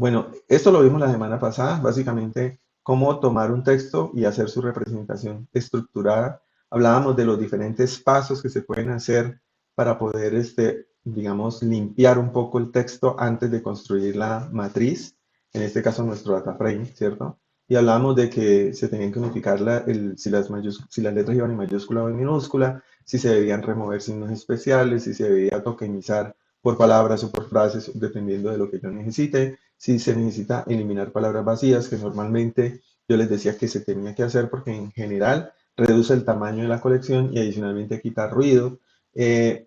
Bueno, esto lo vimos la semana pasada, básicamente cómo tomar un texto y hacer su representación estructurada. Hablábamos de los diferentes pasos que se pueden hacer para poder, digamos, limpiar un poco el texto antes de construir la matriz, en este caso nuestro data frame, ¿cierto? Y hablábamos de que se tenían que unificar si las letras iban en mayúscula o en minúscula, si se debían remover signos especiales, si se debía tokenizar por palabras o por frases, dependiendo de lo que yo necesite, si se necesita eliminar palabras vacías, que normalmente yo les decía que se tenía que hacer porque en general reduce el tamaño de la colección y adicionalmente quita ruido.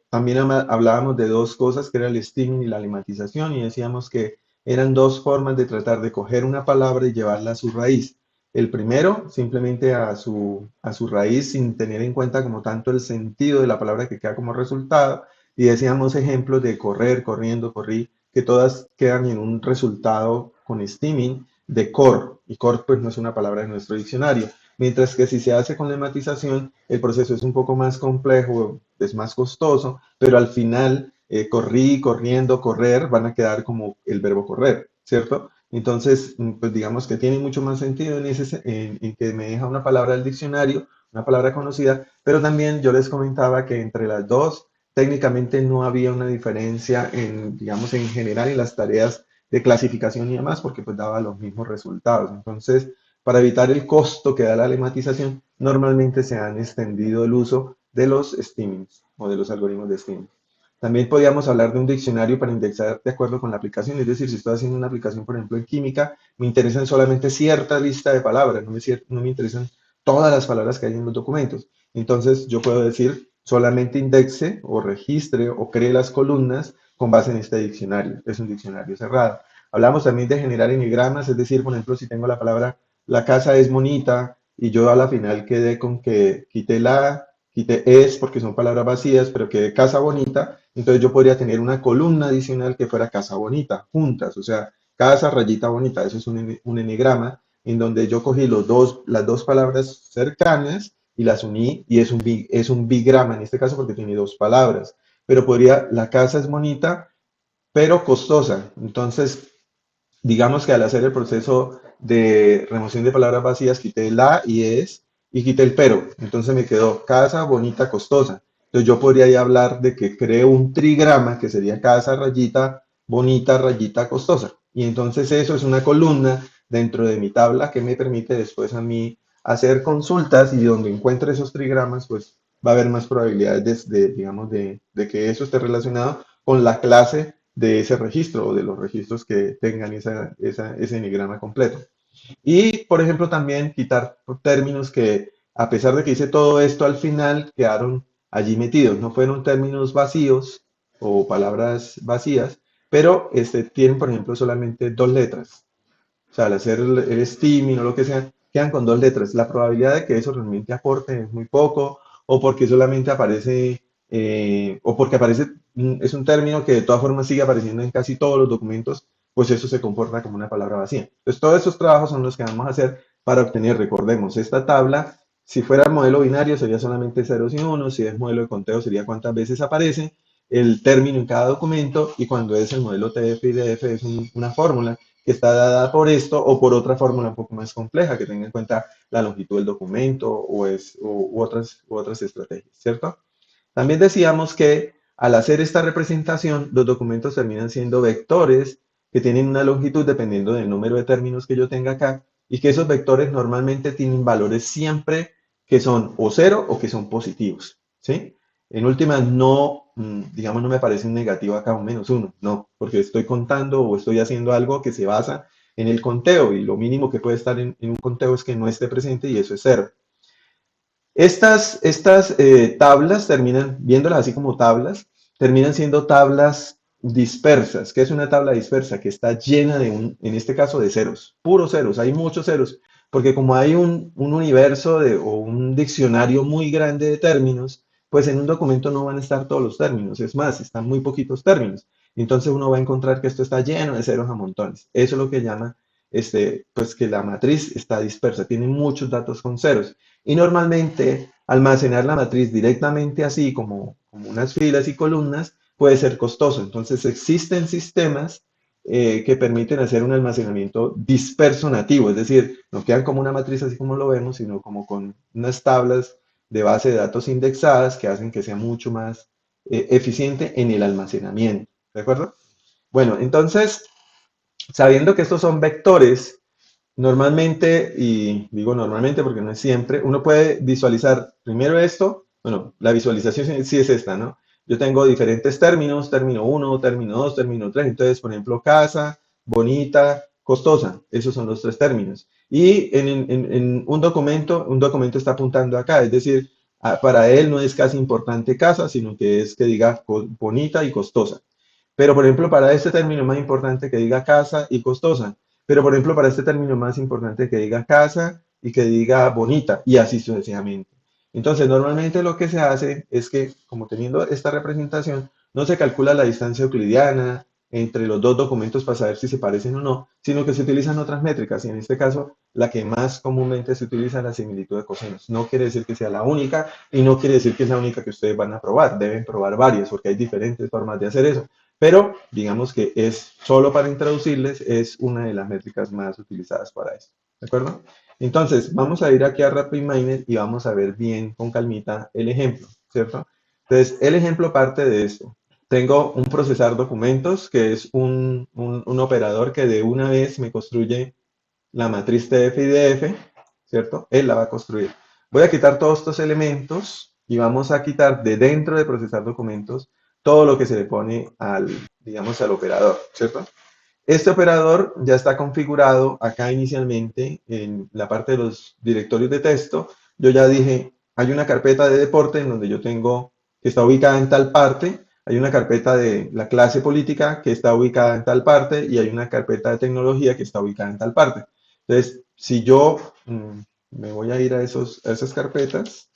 También hablábamos de dos cosas, que era el steaming y la lematización, y decíamos que eran dos formas de tratar de coger una palabra y llevarla a su raíz. El primero, simplemente a su raíz, sin tener en cuenta como tanto el sentido de la palabra que queda como resultado. Y decíamos ejemplos de correr, corriendo, corrí, que todas quedan en un resultado con steaming de core. Y core pues no es una palabra de nuestro diccionario. Mientras que si se hace con lematización, el proceso es un poco más complejo, es más costoso, pero al final corrí, corriendo, correr van a quedar como el verbo correr, ¿cierto? Entonces, pues digamos que tiene mucho más sentido en que me deja una palabra del diccionario, una palabra conocida, pero también yo les comentaba que entre las dos técnicamente no había una diferencia en, digamos, en general en las tareas de clasificación y demás, porque pues daba los mismos resultados. Entonces, para evitar el costo que da la lematización, normalmente se han extendido el uso de los steamings o de los algoritmos de steaming. También podríamos hablar de un diccionario para indexar de acuerdo con la aplicación, es decir, si estoy haciendo una aplicación, por ejemplo, en química, me interesan solamente cierta lista de palabras, no me interesan todas las palabras que hay en los documentos. Entonces, yo puedo decir solamente indexe o registre o cree las columnas con base en este diccionario. Es un diccionario cerrado. Hablamos también de generar enigramas, es decir, por ejemplo, si tengo la palabra la casa es bonita y yo a la final quedé con que quité es porque son palabras vacías, pero quedé casa bonita, entonces yo podría tener una columna adicional que fuera casa bonita, juntas, o sea, casa rayita bonita, eso es un enigrama en donde yo cogí las dos palabras cercanas y las uní y es un bigrama en este caso porque tiene dos palabras. Pero la casa es bonita, pero costosa. Entonces, digamos que al hacer el proceso de remoción de palabras vacías, quité la y es y quité el pero. Entonces me quedó casa bonita costosa. Entonces yo podría ahí hablar de que creo un trigrama que sería casa rayita bonita rayita costosa. Y entonces eso es una columna dentro de mi tabla que me permite después a mí hacer consultas y donde encuentre esos trigramas, pues va a haber más probabilidades digamos, de que eso esté relacionado con la clase de ese registro o de los registros que tengan ese enigrama completo. Y, por ejemplo, también quitar términos que, a pesar de que hice todo esto, al final quedaron allí metidos. No fueron términos vacíos o palabras vacías, pero tienen, por ejemplo, solamente dos letras. O sea, al hacer el steaming o lo que sea, quedan con dos letras. La probabilidad de que eso realmente aporte es muy poco, o porque solamente aparece, o porque aparece, es un término que de todas formas sigue apareciendo en casi todos los documentos, pues eso se comporta como una palabra vacía. Entonces, todos esos trabajos son los que vamos a hacer para obtener, recordemos, esta tabla. Si fuera modelo binario sería solamente ceros y unos, si es modelo de conteo sería cuántas veces aparece el término en cada documento, y cuando es el modelo TF y DF es una fórmula que está dada por esto o por otra fórmula un poco más compleja que tenga en cuenta la longitud del documento u otras estrategias, ¿cierto? También decíamos que al hacer esta representación, los documentos terminan siendo vectores que tienen una longitud dependiendo del número de términos que yo tenga acá, y que esos vectores normalmente tienen valores siempre que son o cero o que son positivos, ¿sí? En últimas, no, digamos, no me parece un negativo acá un menos uno, no, porque estoy contando o estoy haciendo algo que se basa en el conteo, y lo mínimo que puede estar en un conteo es que no esté presente, y eso es cero. Estas tablas terminan, viéndolas así como tablas, terminan siendo tablas dispersas. ¿Qué es una tabla dispersa? Que está llena en este caso, de ceros, puros ceros. Hay muchos ceros, porque como hay un universo o un diccionario muy grande de términos, pues en un documento no van a estar todos los términos. Es más, están muy poquitos términos. Entonces uno va a encontrar que esto está lleno de ceros a montones. Eso es lo que llama, pues que la matriz está dispersa, tiene muchos datos con ceros. Y normalmente almacenar la matriz directamente así como unas filas y columnas puede ser costoso. Entonces existen sistemas que permiten hacer un almacenamiento disperso nativo, es decir, no quedan como una matriz así como lo vemos, sino como con unas tablas de base de datos indexadas que hacen que sea mucho más eficiente en el almacenamiento. ¿De acuerdo? Bueno, entonces, sabiendo que estos son vectores, normalmente, y digo normalmente porque no es siempre, uno puede visualizar primero esto, bueno, la visualización sí es esta, ¿no? Yo tengo diferentes términos, término uno, término 2, término 3. Entonces, por ejemplo, casa, bonita, costosa, esos son los tres términos. Y en un documento está apuntando acá, es decir, para él no es casi importante casa, sino que es que diga bonita y costosa. Pero, por ejemplo, para este término es más importante que diga casa y costosa. Pero, por ejemplo, para este término más importante que diga casa y que diga bonita, y así sucesivamente. Entonces, normalmente lo que se hace es que, como teniendo esta representación, no se calcula la distancia euclidiana entre los dos documentos para saber si se parecen o no, sino que se utilizan otras métricas, y en este caso, la que más comúnmente se utiliza es la similitud de cosenos. No quiere decir que sea la única, y no quiere decir que es la única que ustedes van a probar. Deben probar varias, porque hay diferentes formas de hacer eso. Pero digamos que es solo para introducirles, es una de las métricas más utilizadas para esto. ¿De acuerdo? Entonces, vamos a ir aquí a RapidMiner y vamos a ver bien con calmita el ejemplo, ¿cierto? Entonces, el ejemplo parte de esto. Tengo un procesar documentos, que es un operador que de una vez me construye la matriz TF y DF, ¿cierto? Él la va a construir. Voy a quitar todos estos elementos y vamos a quitar de dentro de procesar documentos todo lo que se le pone al, digamos, al operador, ¿cierto? Este operador ya está configurado acá inicialmente en la parte de los directorios de texto. Yo ya dije, hay una carpeta de deporte en donde yo tengo, que está ubicada en tal parte, hay una carpeta de la clase política que está ubicada en tal parte y hay una carpeta de tecnología que está ubicada en tal parte. Entonces, si yo me voy a ir a esas carpetas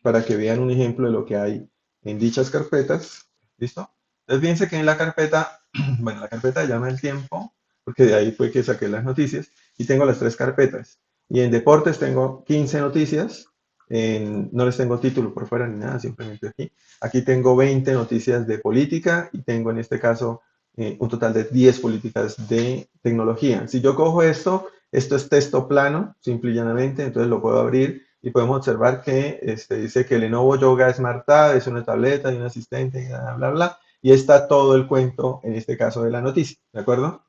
para que vean un ejemplo de lo que hay en dichas carpetas, ¿listo? Entonces, fíjense que en la carpeta, bueno, la carpeta se llama El Tiempo, porque de ahí fue que saqué las noticias, y tengo las tres carpetas. Y en deportes tengo 15 noticias, no les tengo título por fuera ni nada, simplemente aquí. Aquí tengo 20 noticias de política y tengo en este caso un total de 10 políticas de tecnología. Si yo cojo esto, esto es texto plano, simple y llanamente, entonces lo puedo abrir y podemos observar que dice que Lenovo Yoga Smart Tab es una tableta y un asistente, bla, bla, bla, y está todo el cuento, en este caso, de la noticia, ¿de acuerdo?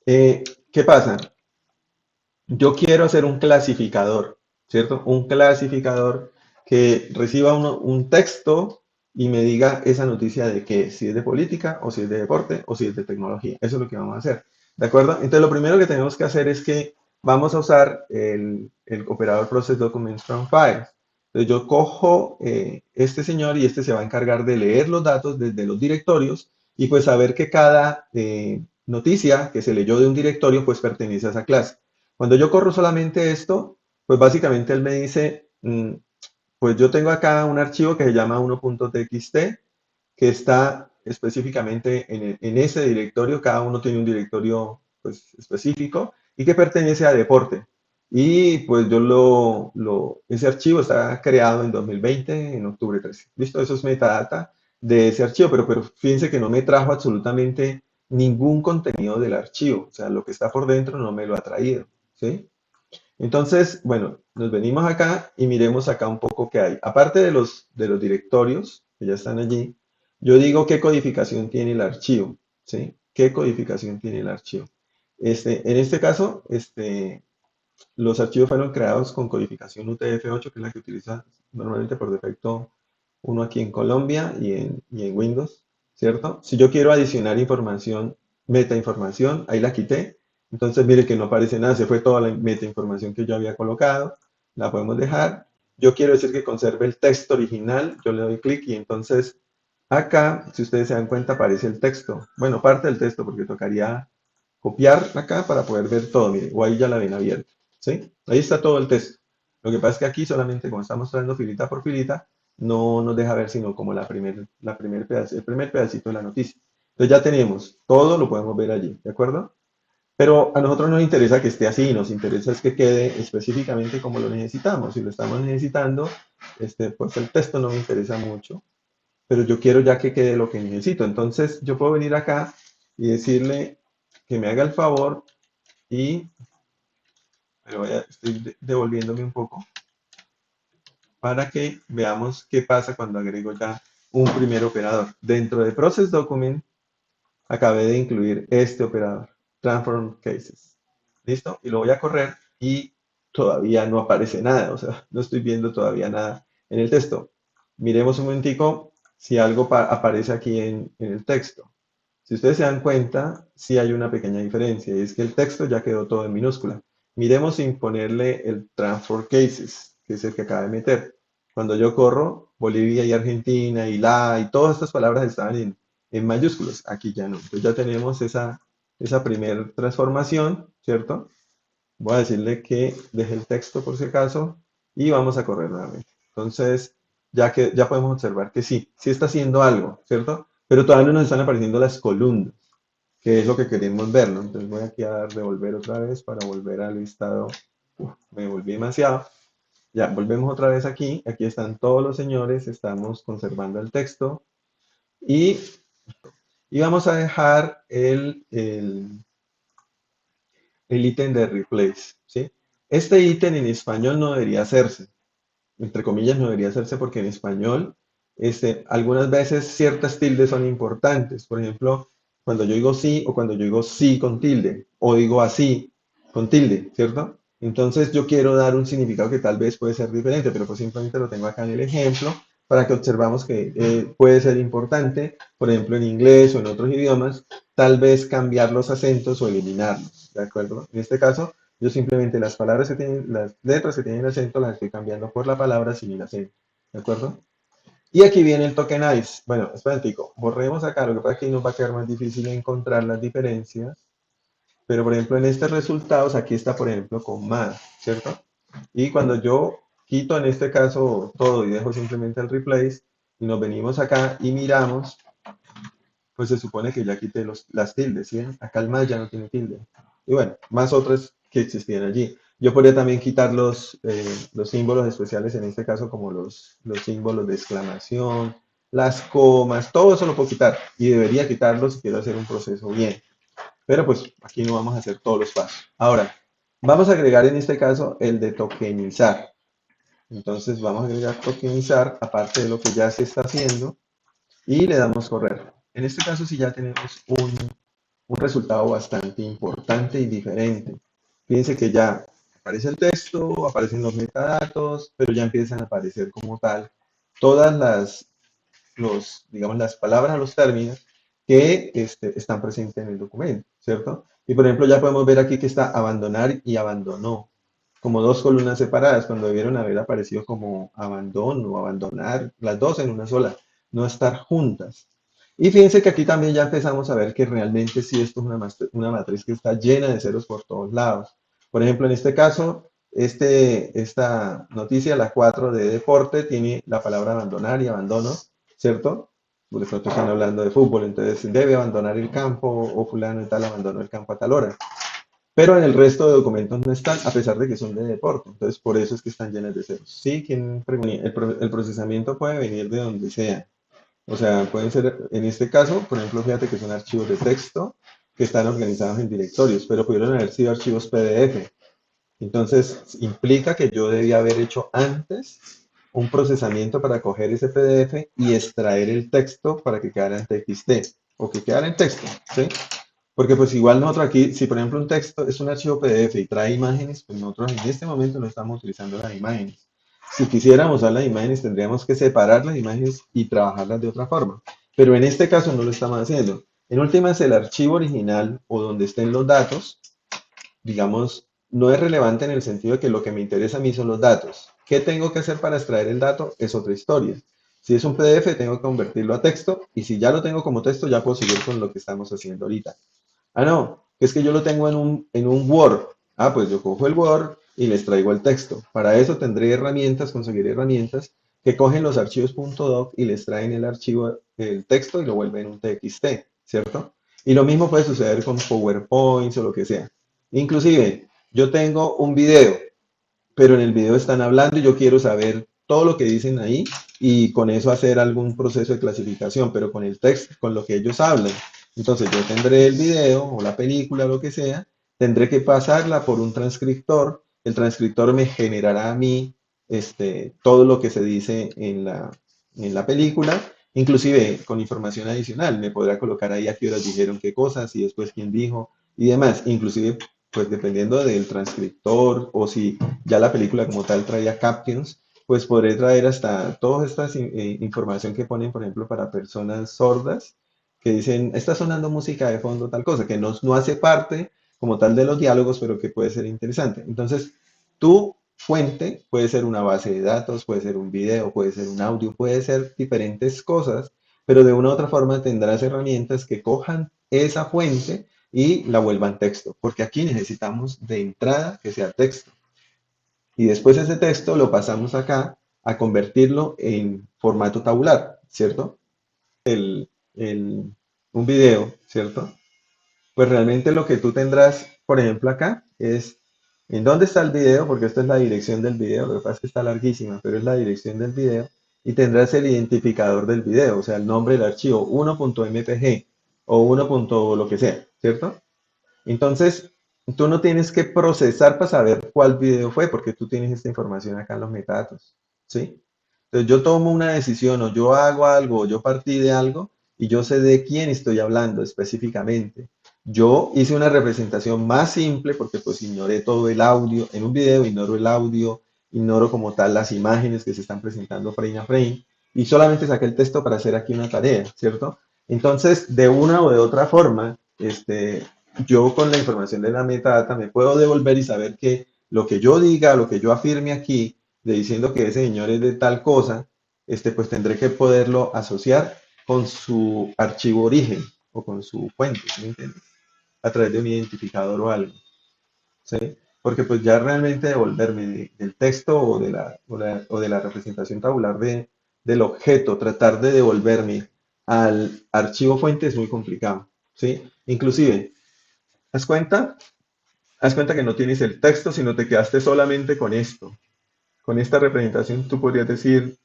Eh, ¿Qué pasa? Yo quiero hacer un clasificador, ¿cierto? Un clasificador que reciba un texto y me diga esa noticia de qué, si es de política o si es de deporte o si es de tecnología. Eso es lo que vamos a hacer, ¿de acuerdo? Entonces lo primero que tenemos que hacer es que vamos a usar el operador Process Documents from Files. Entonces yo cojo este señor y este se va a encargar de leer los datos desde los directorios y pues saber que cada noticia que se leyó de un directorio pues pertenece a esa clase. Cuando yo corro solamente esto, pues básicamente él me dice, pues yo tengo acá un archivo que se llama 1.txt, que está específicamente en ese directorio, cada uno tiene un directorio pues, específico y que pertenece a deporte. Y pues yo ese archivo está creado en 2020, en octubre 13. ¿Listo? Eso es metadata de ese archivo, pero fíjense que no me trajo absolutamente ningún contenido del archivo. O sea, lo que está por dentro no me lo ha traído. ¿Sí? Entonces, bueno, nos venimos acá y miremos acá un poco qué hay. Aparte de los directorios que ya están allí, yo digo qué codificación tiene el archivo, ¿sí? ¿Qué codificación tiene el archivo? En este caso, los archivos fueron creados con codificación UTF-8, que es la que utiliza normalmente por defecto uno aquí en Colombia y en Windows, ¿cierto? Si yo quiero adicionar información, metainformación, ahí la quité. Entonces, mire que no aparece nada, se fue toda la metainformación que yo había colocado. La podemos dejar. Yo quiero decir que conserve el texto original, yo le doy clic y entonces acá, si ustedes se dan cuenta, aparece el texto. Bueno, parte del texto porque tocaría copiar acá para poder ver todo, mire, o ahí ya la ven abierta, ¿sí? Ahí está todo el texto. Lo que pasa es que aquí solamente como está mostrando filita por filita, no nos deja ver sino como el primer pedacito de la noticia. Entonces ya tenemos, todo lo podemos ver allí, ¿de acuerdo? Pero a nosotros no nos interesa que esté así, nos interesa es que quede específicamente como lo necesitamos. Si lo estamos necesitando, pues el texto no me interesa mucho, pero yo quiero ya que quede lo que necesito. Entonces yo puedo venir acá y decirle que me haga el favor y, estoy devolviéndome un poco para que veamos qué pasa cuando agrego ya un primer operador. Dentro de Process Document acabé de incluir este operador, Transform Cases. ¿Listo? Y lo voy a correr y todavía no aparece nada, o sea, no estoy viendo todavía nada en el texto. Miremos un momentico si algo aparece aquí en el texto. Si ustedes se dan cuenta, sí hay una pequeña diferencia, y es que el texto ya quedó todo en minúscula. Miremos sin ponerle el Transfer Cases, que es el que acaba de meter. Cuando yo corro, Bolivia y Argentina y y todas estas palabras estaban en mayúsculas. Aquí ya no. Entonces ya tenemos esa primera transformación, ¿cierto? Voy a decirle que deje el texto por si acaso y vamos a correr nuevamente. Entonces, ya podemos observar que sí está haciendo algo, ¿cierto? Pero todavía no nos están apareciendo las columnas, que es lo que queremos ver, ¿no? Entonces voy aquí a dar devolver otra vez para volver al listado. Me volví demasiado. Ya, volvemos otra vez aquí. Aquí están todos los señores, estamos conservando el texto y, y vamos a dejar el ítem de replace, ¿sí? Este ítem en español no debería hacerse, entre comillas no debería hacerse porque en español algunas veces ciertas tildes son importantes. Por ejemplo, cuando yo digo sí o cuando yo digo sí con tilde o digo así con tilde, ¿cierto? Entonces yo quiero dar un significado que tal vez puede ser diferente, pero pues simplemente lo tengo acá en el ejemplo para que observamos que puede ser importante, por ejemplo en inglés o en otros idiomas, tal vez cambiar los acentos o eliminarlos, ¿de acuerdo? En este caso, yo simplemente las palabras que tienen, las letras que tienen acento las estoy cambiando por la palabra sin el acento, ¿de acuerdo? Y aquí viene el tokenize. Bueno, espera un tico, borremos acá, lo que pasa es que ahí nos va a quedar más difícil encontrar las diferencias, pero por ejemplo en estos resultados, aquí está por ejemplo con más, ¿cierto? Y cuando yo quito en este caso todo y dejo simplemente el replace, y nos venimos acá y miramos, pues se supone que ya quité las tildes, ¿sí? Acá el más ya no tiene tilde. Y bueno, más otras que existían allí. Yo podría también quitar los símbolos especiales, en este caso como los símbolos de exclamación, las comas, todo eso lo puedo quitar. Y debería quitarlo si quiero hacer un proceso bien. Pero pues aquí no vamos a hacer todos los pasos. Ahora, vamos a agregar en este caso el de tokenizar. Entonces vamos a agregar tokenizar, aparte de lo que ya se está haciendo, y le damos correr. En este caso sí ya tenemos un resultado bastante importante y diferente. Fíjense que ya aparece el texto, aparecen los metadatos, pero ya empiezan a aparecer como tal todas digamos, las palabras, los términos que están presentes en el documento, ¿cierto? Y por ejemplo ya podemos ver aquí que está abandonar y abandonó, como dos columnas separadas, cuando debieron haber aparecido como abandono o abandonar, las dos en una sola, no estar juntas. Y fíjense que aquí también ya empezamos a ver que realmente sí esto es una matriz que está llena de ceros por todos lados. Por ejemplo, en este caso, esta noticia, la 4 de deporte, tiene la palabra abandonar y abandono, ¿cierto? Porque nosotros están hablando de fútbol, entonces debe abandonar el campo o fulano y tal abandonó el campo a tal hora. Pero en el resto de documentos no están, a pesar de que son de deporte. Entonces, por eso es que están llenas de ceros. Sí, el procesamiento puede venir de donde sea. O sea, pueden ser, en este caso, por ejemplo, fíjate que son archivos de texto que están organizados en directorios, pero pudieron haber sido archivos PDF. Entonces, implica que yo debía haber hecho antes un procesamiento para coger ese PDF y extraer el texto para que quedara en TXT o que quedara en texto, ¿sí? Porque pues igual nosotros aquí, si por ejemplo un texto es un archivo PDF y trae imágenes, pues nosotros en este momento no estamos utilizando las imágenes. Si quisiéramos usar las imágenes, tendríamos que separar las imágenes y trabajarlas de otra forma. Pero en este caso no lo estamos haciendo. En últimas, el archivo original o donde estén los datos, digamos, no es relevante en el sentido de que lo que me interesa a mí son los datos. ¿Qué tengo que hacer para extraer el dato? Es otra historia. Si es un PDF, tengo que convertirlo a texto y si ya lo tengo como texto, ya puedo seguir con lo que estamos haciendo ahorita. Ah, no, es que yo lo tengo en un Word. Ah, pues yo cojo el Word y les traigo el texto. Para eso tendré herramientas, conseguiré herramientas que cogen los archivos .doc y les traen el archivo, el texto y lo vuelven un TXT, ¿cierto? Y lo mismo puede suceder con PowerPoint o lo que sea. Inclusive, yo tengo un video, pero en el video están hablando y yo quiero saber todo lo que dicen ahí y con eso hacer algún proceso de clasificación, pero con el texto, con lo que ellos hablan. Entonces yo tendré el video o la película, lo que sea, tendré que pasarla por un transcriptor. El transcriptor me generará a mí todo lo que se dice en la película, inclusive con información adicional. Me podrá colocar ahí a qué horas dijeron qué cosas y después quién dijo y demás. Inclusive, pues dependiendo del transcriptor o si ya la película como tal traía captions, pues podré traer hasta toda esta información que ponen, por ejemplo, para personas sordas que dicen, está sonando música de fondo, tal cosa, que no hace parte como tal de los diálogos, pero que puede ser interesante. Entonces, tu fuente puede ser una base de datos, puede ser un video, puede ser un audio, puede ser diferentes cosas, pero de una u otra forma tendrás herramientas que cojan esa fuente y la vuelvan texto, porque aquí necesitamos de entrada que sea texto. Y después ese texto lo pasamos acá a convertirlo en formato tabular, ¿cierto? el- un video, ¿cierto? Pues realmente lo que tú tendrás, por ejemplo, acá es en dónde está el video, porque esta es la dirección del video, lo que pasa es que está larguísima, pero es la dirección del video, y tendrás el identificador del video, o sea, el nombre del archivo 1.mpg o 1. Lo que sea, ¿cierto? Entonces, tú no tienes que procesar para saber cuál video fue, porque tú tienes esta información acá en los metadatos, ¿sí? Entonces, yo tomo una decisión o yo hago algo o yo partí de algo y yo sé de quién estoy hablando específicamente. Yo hice una representación más simple porque pues ignoré todo el audio. En un video ignoro el audio, ignoro como tal las imágenes que se están presentando frame a frame y solamente saqué el texto para hacer aquí una tarea, ¿cierto? Entonces, de una o de otra forma, yo con la información de la metadata me puedo devolver y saber que lo que yo diga, lo que yo afirme aquí, de diciendo que ese señor es de tal cosa, pues tendré que poderlo asociar con su archivo origen o con su fuente, ¿sí me entiendes? A través de un identificador o algo, ¿sí? Porque pues ya realmente devolverme del texto o de la representación tabular del objeto, tratar de devolverme al archivo fuente es muy complicado, ¿sí? Inclusive, ¿haz cuenta? Haz cuenta que no tienes el texto, sino te quedaste solamente con esto. Con esta representación tú podrías decir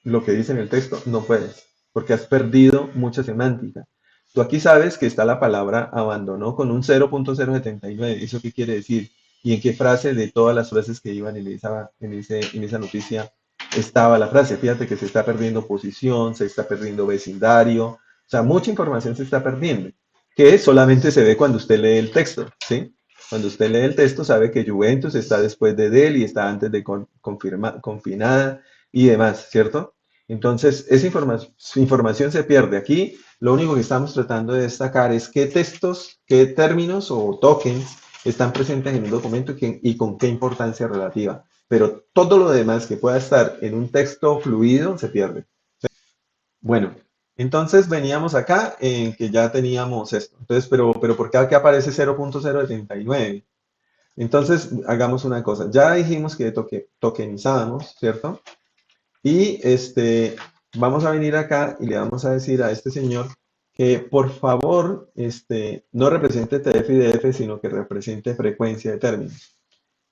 lo que dice en el texto, no puedes, porque has perdido mucha semántica. Tú aquí sabes que está la palabra abandonó con un 0.079. ¿Eso qué quiere decir? ¿Y en qué frase de todas las frases que iban en esa noticia estaba la frase? Fíjate que se está perdiendo posición, se está perdiendo vecindario, o sea, mucha información se está perdiendo, que solamente se ve cuando usted lee el texto, ¿sí? Cuando usted lee el texto sabe que Juventus está después de Del y está antes de confinada y demás, ¿cierto? Entonces, esa información se pierde. Aquí lo único que estamos tratando de destacar es qué textos, qué términos o tokens están presentes en un documento y con qué importancia relativa. Pero todo lo demás que pueda estar en un texto fluido se pierde. Bueno, entonces veníamos acá en que ya teníamos esto. Entonces, pero ¿por qué aquí aparece 0.079? Entonces, hagamos una cosa. Ya dijimos que tokenizábamos, ¿cierto? Y vamos a venir acá y le vamos a decir a este señor que por favor no represente TF y DF, sino que represente frecuencia de términos.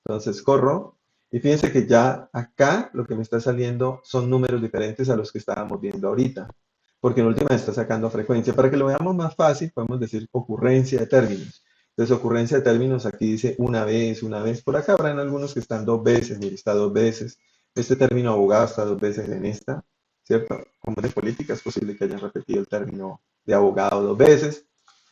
Entonces corro y fíjense que ya acá lo que me está saliendo son números diferentes a los que estábamos viendo ahorita, porque en última está sacando frecuencia. Para que lo veamos más fácil, podemos decir ocurrencia de términos. Entonces, ocurrencia de términos, aquí dice una vez. Por acá habrán algunos que están dos veces, mire, está dos veces. Este término abogado está dos veces en esta, ¿cierto? Como de política es posible que hayan repetido el término de abogado dos veces.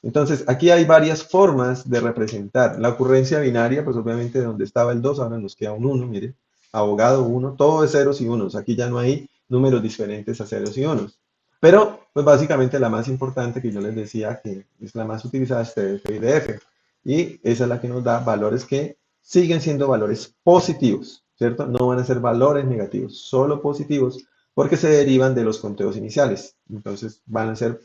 Entonces, aquí hay varias formas de representar. La ocurrencia binaria, pues obviamente donde estaba el 2 ahora nos queda un uno, mire, abogado uno, todo es ceros y unos. Aquí ya no hay números diferentes a ceros y unos. Pero, pues básicamente la más importante que yo les decía que es la más utilizada es TF y DF. Y esa es la que nos da valores que siguen siendo valores positivos, ¿cierto? No van a ser valores negativos, solo positivos, porque se derivan de los conteos iniciales. Entonces, van a ser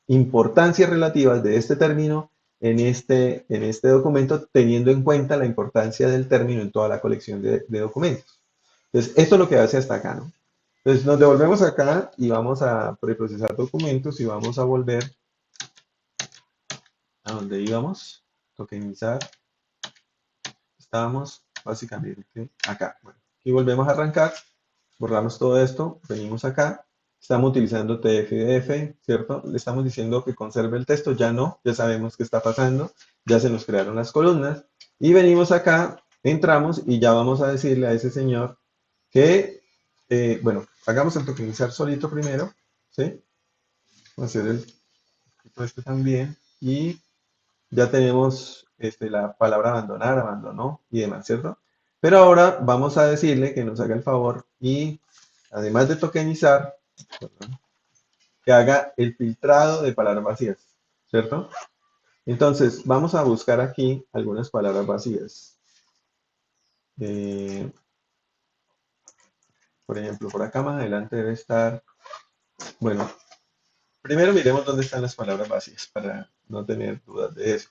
importancias relativas de este término en este documento, teniendo en cuenta la importancia del término en toda la colección de documentos. Entonces, esto es lo que hace hasta acá, ¿no? Entonces, nos devolvemos acá y vamos a preprocesar documentos y vamos a volver a donde íbamos, tokenizar, estábamos básicamente acá. Bueno, y volvemos a arrancar, borramos todo esto, venimos acá Estamos utilizando TF-DF, ¿cierto? Le estamos diciendo que conserve el texto, ya no, ya sabemos qué está pasando, ya se nos crearon las columnas. Y venimos acá, entramos y ya vamos a decirle a ese señor que, bueno, hagamos el tokenizar solito primero, ¿sí? Vamos a hacer el tipo este también. Y ya tenemos la palabra abandonar, abandonó y demás, ¿cierto? Pero ahora vamos a decirle que nos haga el favor y, además de tokenizar, que haga el filtrado de palabras vacías, ¿cierto? Entonces, vamos a buscar aquí algunas palabras vacías. Eh, por ejemplo, por acá más adelante debe estar, bueno, primero miremos dónde están las palabras vacías para no tener dudas de eso.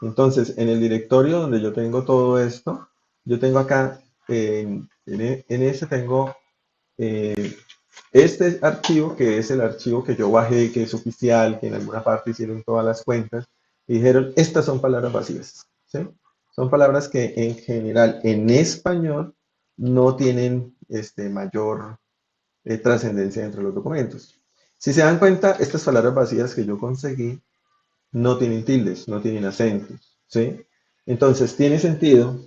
Entonces, en el directorio donde yo tengo todo esto, yo tengo acá, en este tengo este archivo, que es el archivo que yo bajé, que es oficial, que en alguna parte hicieron todas las cuentas, y dijeron, estas son palabras vacías, ¿sí? Son palabras que en general en español no tienen mayor trascendencia entre los documentos. Si se dan cuenta, estas palabras vacías que yo conseguí no tienen tildes, no tienen acentos, ¿sí? Entonces, tiene sentido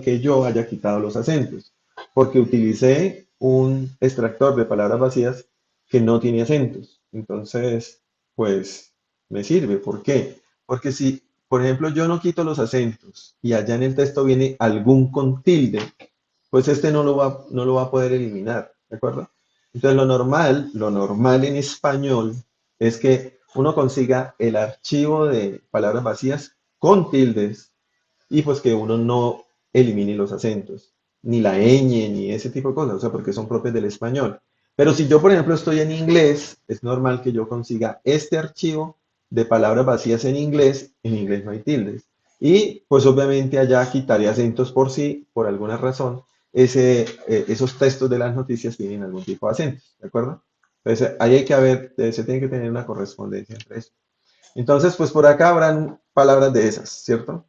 que yo haya quitado los acentos, porque utilicé un extractor de palabras vacías que no tiene acentos. Entonces, pues, me sirve. ¿Por qué? Porque si, por ejemplo, yo no quito los acentos y allá en el texto viene algún con tilde, pues este no lo va a poder eliminar, ¿de acuerdo? Entonces lo normal en español es que uno consiga el archivo de palabras vacías con tildes y pues que uno no elimine los acentos, ni la ñ, ni ese tipo de cosas, o sea, porque son propias del español. Pero si yo, por ejemplo, estoy en inglés, es normal que yo consiga este archivo de palabras vacías en inglés no hay tildes. Y pues obviamente allá quitaría acentos por sí, por alguna razón, esos textos de las noticias tienen algún tipo de acentos, ¿de acuerdo? Entonces ahí hay que haber, se tiene que tener una correspondencia entre eso. Entonces, pues por acá habrán palabras de esas, ¿cierto?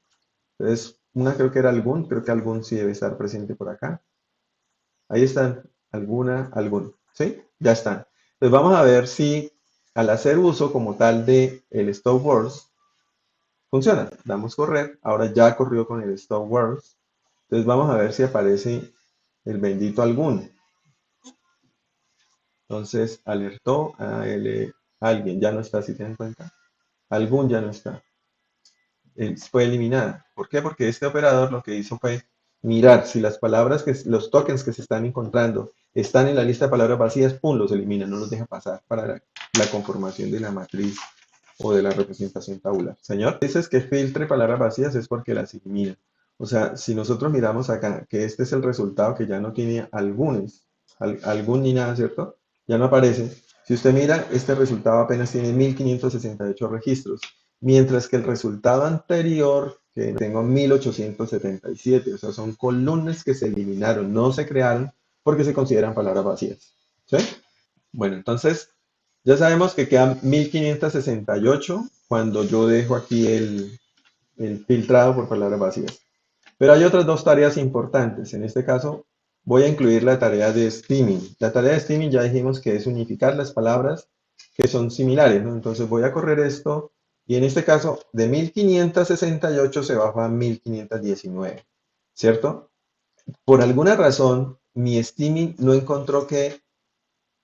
Entonces, una creo que era algún, creo que algún sí debe estar presente por acá. Ahí están, alguna, algún, ¿sí? Ya están. Entonces vamos a ver si al hacer uso como tal de el Stop Words, funciona. Damos correr, ahora ya corrió con el Stop Words. Entonces vamos a ver si aparece el bendito algún. Entonces alertó a alguien, ya no está, si se dan cuenta. Algún ya no está. Fue eliminada. ¿Por qué? Porque este operador lo que hizo fue mirar si las palabras, los tokens que se están encontrando están en la lista de palabras vacías, pum, los elimina, no los deja pasar para la conformación de la matriz o de la representación tabular. Señor, dices que filtre palabras vacías es porque las elimina. O sea, si nosotros miramos acá, que este es el resultado que ya no tiene algunos, algún ni nada, ¿cierto? Ya no aparece. Si usted mira, este resultado apenas tiene 1568 registros, mientras que el resultado anterior, que tengo 1877, o sea, son columnas que se eliminaron, no se crearon porque se consideran palabras vacías. ¿Sí? Bueno, entonces ya sabemos que quedan 1568 cuando yo dejo aquí el filtrado por palabras vacías. Pero hay otras dos tareas importantes. En este caso, voy a incluir la tarea de steaming. La tarea de steaming ya dijimos que es unificar las palabras que son similares, ¿no? Entonces voy a correr esto y en este caso de 1568 se baja a 1519, ¿cierto? Por alguna razón, mi steaming no encontró que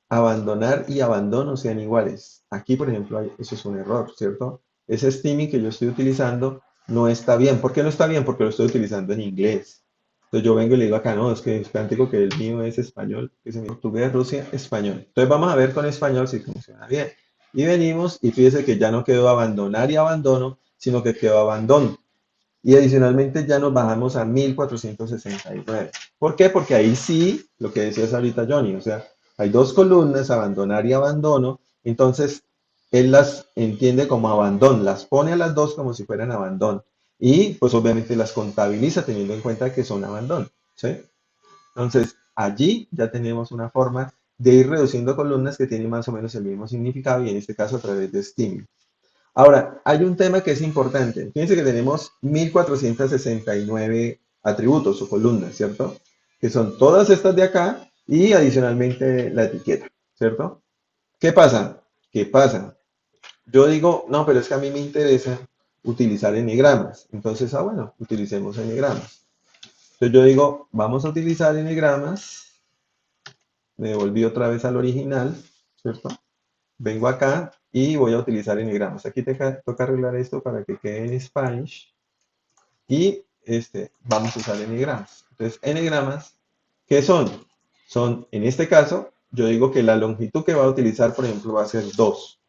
abandonar y abandono sean iguales. Aquí, por ejemplo, eso es un error, ¿cierto? Ese steaming que yo estoy utilizando no está bien. ¿Por qué no está bien? Porque lo estoy utilizando en inglés. Entonces yo vengo y le digo acá, no, es que digo que el mío es español, que es en portugués, Rusia, español. Entonces vamos a ver con español si funciona bien. Y venimos y fíjese que ya no quedó abandonar y abandono, sino que quedó abandono. Y adicionalmente ya nos bajamos a 1469. ¿Por qué? Porque ahí sí, lo que decías ahorita Johnny, o sea, hay dos columnas, abandonar y abandono, entonces él las entiende como abandono, las pone a las dos como si fueran abandono. Y pues obviamente las contabiliza teniendo en cuenta que son abandono, ¿sí? Entonces allí ya tenemos una forma de ir reduciendo columnas que tienen más o menos el mismo significado y en este caso a través de Steam. Ahora, hay un tema que es importante. Fíjense que tenemos 1469 atributos o columnas, ¿cierto? Que son todas estas de acá y adicionalmente la etiqueta, ¿cierto? ¿Qué pasa? ¿Qué pasa? Yo digo, no, pero es que a mí me interesa utilizar enigramas. Entonces, bueno, utilicemos enigramas. Entonces yo digo, vamos a utilizar enigramas. Me devolví otra vez al original, ¿cierto? Vengo acá y voy a utilizar enigramas. Aquí toca arreglar esto para que quede en Spanish. Y vamos a usar enigramas. Entonces, enigramas, ¿qué son? Son, en este caso, yo digo que la longitud que va a utilizar, por ejemplo, va a ser 2.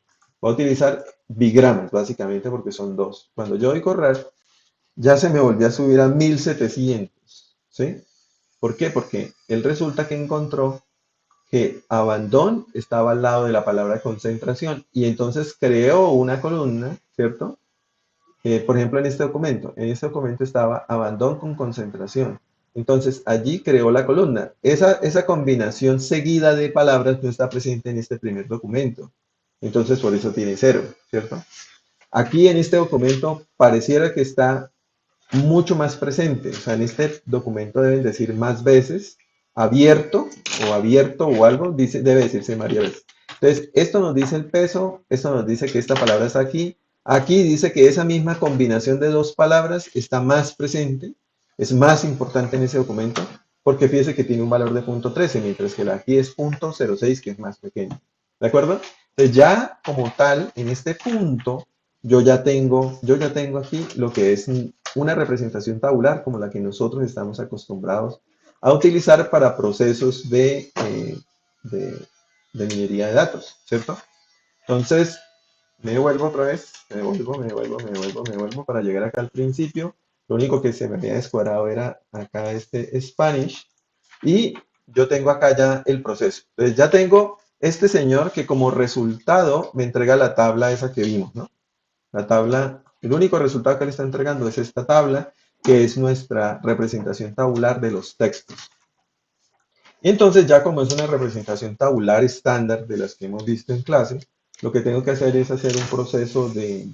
Voy a utilizar bigramas, básicamente, porque son 2. Cuando yo doy correr, ya se me volvió a subir a 1700. ¿Sí? ¿Por qué? Porque él resulta que encontró que abandón estaba al lado de la palabra concentración y entonces creó una columna, ¿cierto? Por ejemplo, en este documento estaba abandón con concentración. Entonces, allí creó la columna. Esa combinación seguida de palabras no está presente en este primer documento. Entonces, por eso tiene 0, ¿cierto? Aquí en este documento pareciera que está mucho más presente. O sea, en este documento deben decir más veces abierto o algo, debe decirse varias veces. Entonces, esto nos dice el peso, esto nos dice que esta palabra está aquí. Aquí dice que esa misma combinación de dos palabras está más presente, es más importante en ese documento, porque fíjese que tiene un valor de punto 13, mientras que la aquí es punto 06, que es más pequeño. ¿De acuerdo? Entonces, ya como tal, en este punto, yo ya tengo aquí lo que es una representación tabular como la que nosotros estamos acostumbrados a utilizar para procesos de, de minería de datos, ¿cierto? Entonces, me devuelvo otra vez, me devuelvo para llegar acá al principio. Lo único que se me había descuadrado era acá este Spanish y yo tengo acá ya el proceso. Entonces ya tengo este señor que como resultado me entrega la tabla esa que vimos, ¿no? La tabla, el único resultado que le está entregando es esta tabla, que es nuestra representación tabular de los textos. Y entonces ya como es una representación tabular estándar de las que hemos visto en clase, lo que tengo que hacer es hacer un proceso de,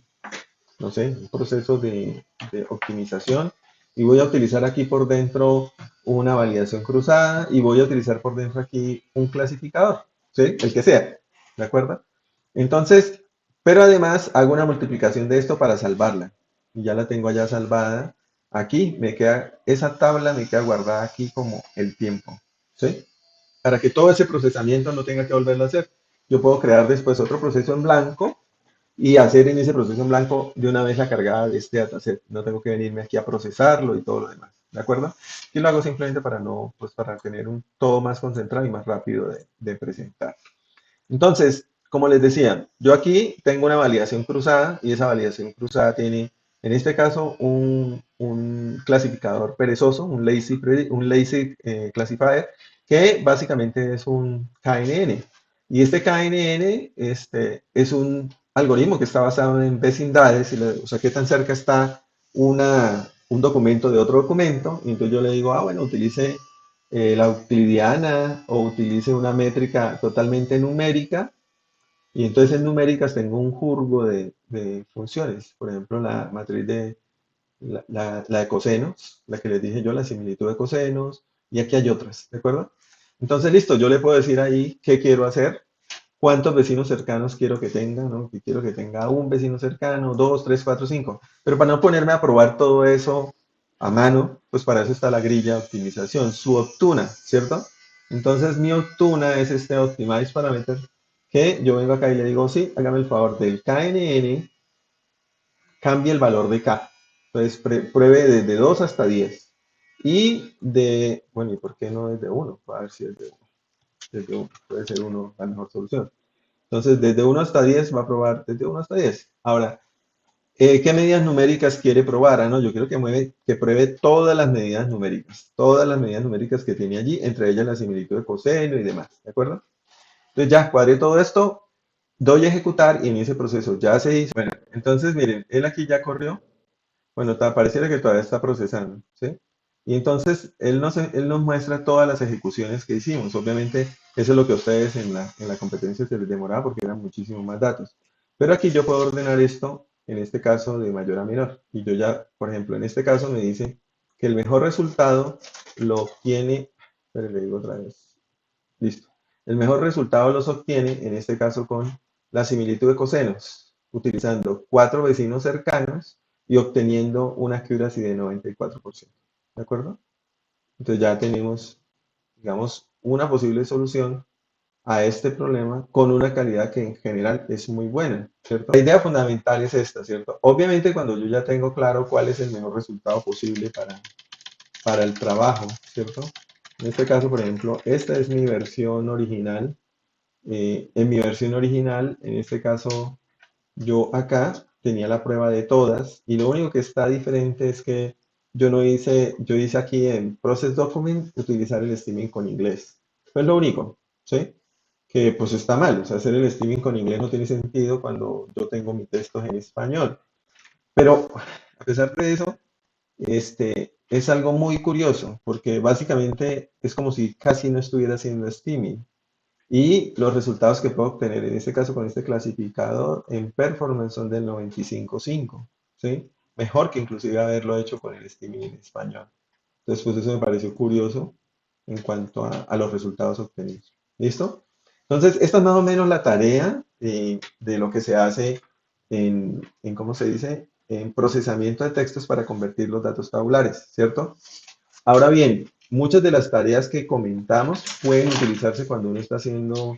no sé, un proceso de optimización y voy a utilizar aquí por dentro una validación cruzada y voy a utilizar por dentro aquí un clasificador, ¿sí? El que sea, ¿de acuerdo? Entonces, pero además hago una multiplicación de esto para salvarla. Y ya la tengo allá salvada. Aquí me queda, esa tabla me queda guardada aquí como el tiempo, ¿sí? Para que todo ese procesamiento no tenga que volverlo a hacer. Yo puedo crear después otro proceso en blanco y hacer en ese proceso en blanco de una vez la cargada de este dataset. No tengo que venirme aquí a procesarlo y todo lo demás. ¿De acuerdo? Y lo hago simplemente para no, pues para tener un todo más concentrado y más rápido de presentar. Entonces, como les decía, yo aquí tengo una validación cruzada y esa validación cruzada tiene, en este caso, un clasificador perezoso, un lazy classifier, que básicamente es un KNN. Y este KNN es un algoritmo que está basado en vecindades, o sea, qué tan cerca está un documento de otro documento. Y entonces yo le digo, bueno, utilice la euclidiana o utilice una métrica totalmente numérica. Y entonces en numéricas tengo un jurgo de funciones. Por ejemplo, la matriz de la de cosenos, la que les dije yo, la similitud de cosenos. Y aquí hay otras, ¿de acuerdo? Entonces, listo, yo le puedo decir ahí qué quiero hacer, cuántos vecinos cercanos quiero que tenga, ¿no? Que quiero que tenga un vecino cercano, dos, tres, cuatro, cinco. Pero para no ponerme a probar todo eso a mano, pues para eso está la grilla de optimización, su Optuna, ¿cierto? Entonces mi Optuna es este Optimize Parameter que yo vengo acá y le digo, sí, hágame el favor del KNN, cambie el valor de K. Entonces pruebe desde 2 hasta 10. Bueno, ¿y por qué no desde 1? A ver si es desde 1, puede ser 1 la mejor solución. Entonces, desde 1 hasta 10 va a probar desde 1 hasta 10. Ahora, ¿qué medidas numéricas quiere probar? No, yo quiero que pruebe todas las medidas numéricas que tiene allí, entre ellas la similitud de coseno y demás, ¿de acuerdo? Entonces ya cuadré todo esto, doy a ejecutar y en ese proceso ya se hizo. Bueno, entonces miren, él aquí ya corrió, bueno, pareciera que todavía está procesando, ¿sí? Y entonces él nos muestra todas las ejecuciones que hicimos. Obviamente, eso es lo que a ustedes en la competencia se les demoraba porque eran muchísimos más datos. Pero aquí yo puedo ordenar esto, en este caso, de mayor a menor. Y yo ya, por ejemplo, en este caso me dice que el mejor resultado lo obtiene, pero le digo otra vez, listo. El mejor resultado los obtiene, en este caso, con la similitud de cosenos, utilizando cuatro vecinos cercanos y obteniendo una accuracy de 94%. ¿De acuerdo? Entonces ya tenemos, digamos, una posible solución a este problema con una calidad que en general es muy buena, ¿cierto? La idea fundamental es esta, ¿cierto? Obviamente cuando yo ya tengo claro cuál es el mejor resultado posible para el trabajo, ¿cierto? En este caso, por ejemplo, esta es mi versión original. En mi versión original, en este caso, yo acá tenía la prueba de todas y lo único que está diferente es que yo hice aquí en Process Document utilizar el streaming con inglés. Pues lo único, ¿sí? Que pues está mal, o sea, hacer el streaming con inglés no tiene sentido cuando yo tengo mi texto en español. Pero a pesar de eso, es algo muy curioso, porque básicamente es como si casi no estuviera haciendo streaming. Y los resultados que puedo obtener, en este caso con este clasificador, en performance son del 95.5, ¿sí? Mejor que inclusive haberlo hecho con el streaming en español. Entonces, pues eso me pareció curioso en cuanto a los resultados obtenidos. ¿Listo? Entonces, esta es más o menos la tarea de lo que se hace ¿cómo se dice? En procesamiento de textos para convertir los datos tabulares, ¿cierto? Ahora bien, muchas de las tareas que comentamos pueden utilizarse cuando uno está haciendo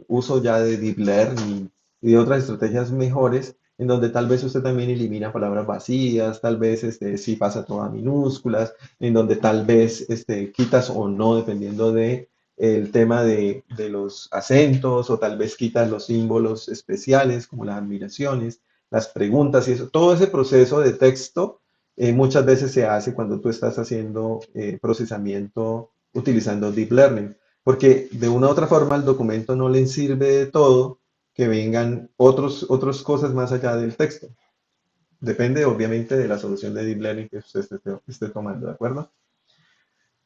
uso ya de Deep Learning y de otras estrategias mejores, en donde tal vez usted también elimina palabras vacías, tal vez sí pasa todo a minúsculas, en donde tal vez quitas o no, dependiendo de el tema de los acentos, o tal vez quitas los símbolos especiales, como las admiraciones, las preguntas y eso. Todo ese proceso de texto muchas veces se hace cuando tú estás haciendo procesamiento utilizando Deep Learning, porque de una u otra forma el documento no le sirve de todo que vengan otras cosas más allá del texto. Depende obviamente de la solución de Deep Learning que usted esté tomando, ¿de acuerdo?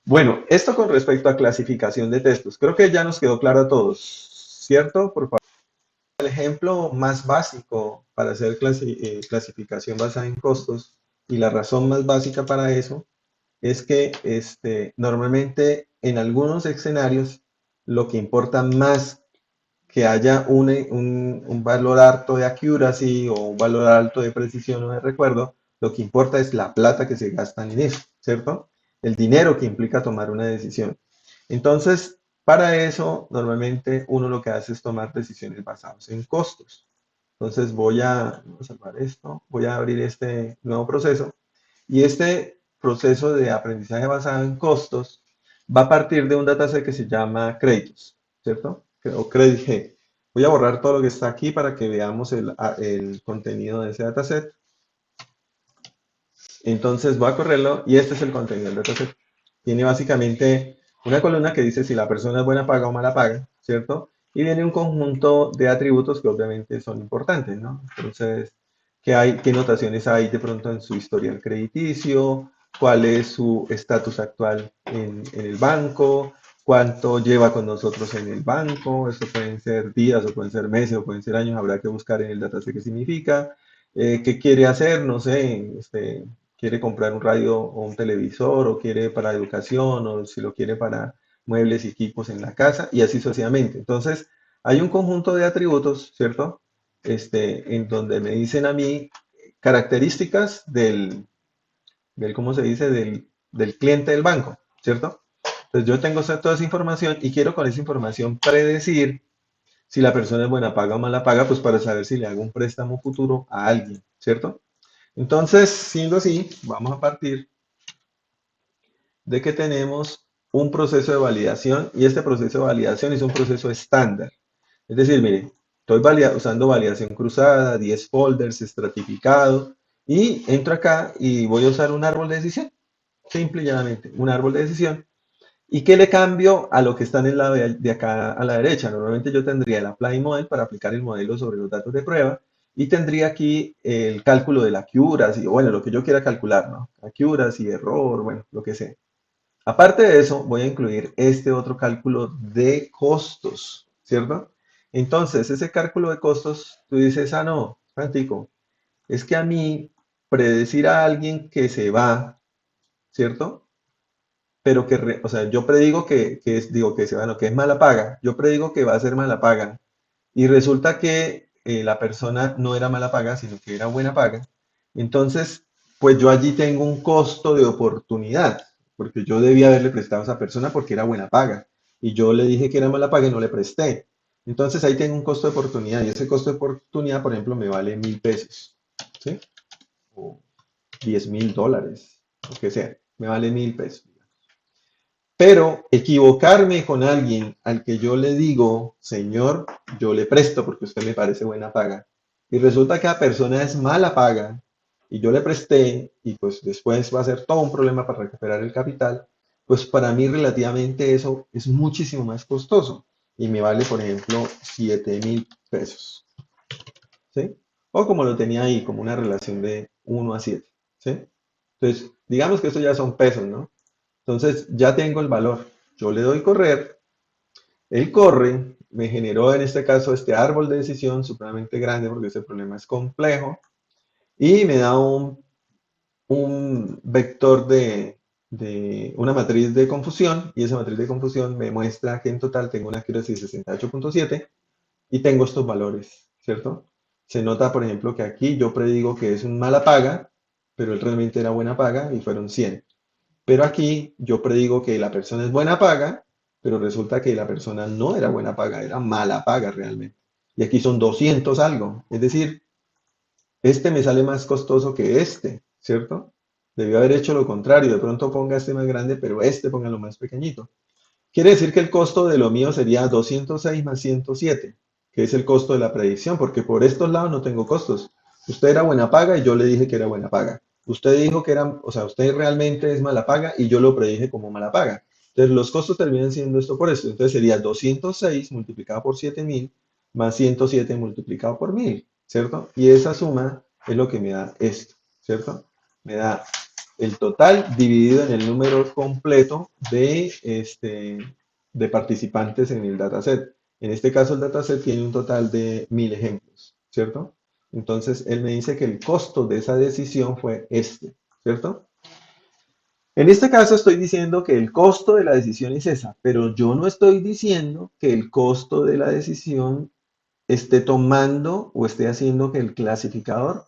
Bueno, esto con respecto a clasificación de textos. Creo que ya nos quedó claro a todos, ¿cierto? Por favor. El ejemplo más básico para hacer clasificación basada en costos y la razón más básica para eso es que normalmente en algunos escenarios lo que importa más que haya un valor alto de accuracy o un valor alto de precisión o de recuerdo, lo que importa es la plata que se gasta en eso, ¿cierto? El dinero que implica tomar una decisión. Entonces, para eso, normalmente uno lo que hace es tomar decisiones basadas en costos. Entonces voy a salvar esto, voy a abrir este nuevo proceso y este proceso de aprendizaje basado en costos va a partir de un dataset que se llama créditos, ¿cierto? O Credit G. Voy a borrar todo lo que está aquí para que veamos el contenido de ese dataset. Entonces voy a correrlo y este es el contenido del dataset. Tiene básicamente una columna que dice si la persona es buena paga o mala paga, ¿cierto? Y viene un conjunto de atributos que obviamente son importantes, ¿no? Entonces, qué notaciones hay de pronto en su historial crediticio, cuál es su estatus actual en el banco, cuánto lleva con nosotros en el banco, eso pueden ser días o pueden ser meses o pueden ser años, habrá que buscar en el dataset qué significa, qué quiere hacer, no sé, quiere comprar un radio o un televisor, o quiere para educación, o si lo quiere para muebles y equipos en la casa, y así sucesivamente. Entonces, hay un conjunto de atributos, ¿cierto? En donde me dicen a mí características ¿cómo se dice? Del cliente del banco, ¿cierto? Entonces, yo tengo toda esa información y quiero con esa información predecir si la persona es buena paga o mala paga, pues para saber si le hago un préstamo futuro a alguien, ¿cierto? Entonces, siendo así, vamos a partir de que tenemos un proceso de validación y este proceso de validación es un proceso estándar. Es decir, mire, estoy usando validación cruzada, 10 folders, estratificado y entro acá y voy a usar un árbol de decisión. Simple y llanamente, un árbol de decisión. ¿Y qué le cambio a lo que está en el lado de acá a la derecha? Normalmente yo tendría el apply model para aplicar el modelo sobre los datos de prueba y tendría aquí el cálculo de la accuracy, bueno, lo que yo quiera calcular, ¿no? Accuracy, error, bueno, lo que sea. Aparte de eso, voy a incluir este otro cálculo de costos, ¿cierto? Entonces, ese cálculo de costos, tú dices, ah, no, Frantico, es que a mí predecir a alguien que se va, ¿cierto? pero o sea, yo predigo digo que, bueno, que es mala paga, yo predigo que va a ser mala paga, y resulta que la persona no era mala paga, sino que era buena paga. Entonces, pues yo allí tengo un costo de oportunidad, porque yo debía haberle prestado a esa persona porque era buena paga. Y yo le dije que era mala paga y no le presté. Entonces ahí tengo un costo de oportunidad. Y ese costo de oportunidad, por ejemplo, me vale 1.000 pesos. ¿Sí? O 10.000 dólares, lo que sea. Me vale 1.000 pesos. Pero equivocarme con alguien al que yo le digo, señor, yo le presto porque usted me parece buena paga, y resulta que la persona es mala paga, y yo le presté, y pues después va a ser todo un problema para recuperar el capital, pues para mí relativamente eso es muchísimo más costoso, y me vale, por ejemplo, 7.000 pesos, ¿sí? O como lo tenía ahí, como una relación de 1 a 7, ¿sí? Entonces, digamos que esto ya son pesos, ¿no? Entonces ya tengo el valor. Yo le doy correr, él corre, me generó en este caso este árbol de decisión supremamente grande porque ese problema es complejo y me da un vector de una matriz de confusión y esa matriz de confusión me muestra que en total tengo una accuracy de 68.7 y tengo estos valores, ¿cierto? Se nota, por ejemplo, que aquí yo predigo que es un mala paga, pero él realmente era buena paga y fueron 100. Pero aquí yo predigo que la persona es buena paga, pero resulta que la persona no era buena paga, era mala paga realmente. Y aquí son 200 algo. Es decir, este me sale más costoso que este, ¿cierto? Debió haber hecho lo contrario. De pronto ponga este más grande, pero este ponga lo más pequeñito. Quiere decir que el costo de lo mío sería 206 más 107, que es el costo de la predicción, porque por estos lados no tengo costos. Usted era buena paga y yo le dije que era buena paga. Usted dijo que era, o sea, usted realmente es mala paga y yo lo predije como mala paga. Entonces los costos terminan siendo esto por esto. Entonces sería 206 multiplicado por 7.000 más 107 multiplicado por 1.000, ¿cierto? Y esa suma es lo que me da esto, ¿cierto? Me da el total dividido en el número completo de participantes en el dataset. En este caso, el dataset tiene un total de 1.000 ejemplos, ¿cierto? Entonces, él me dice que el costo de esa decisión fue este, ¿cierto? En este caso estoy diciendo que el costo de la decisión es esa, pero yo no estoy diciendo que el costo de la decisión esté tomando o esté haciendo que el clasificador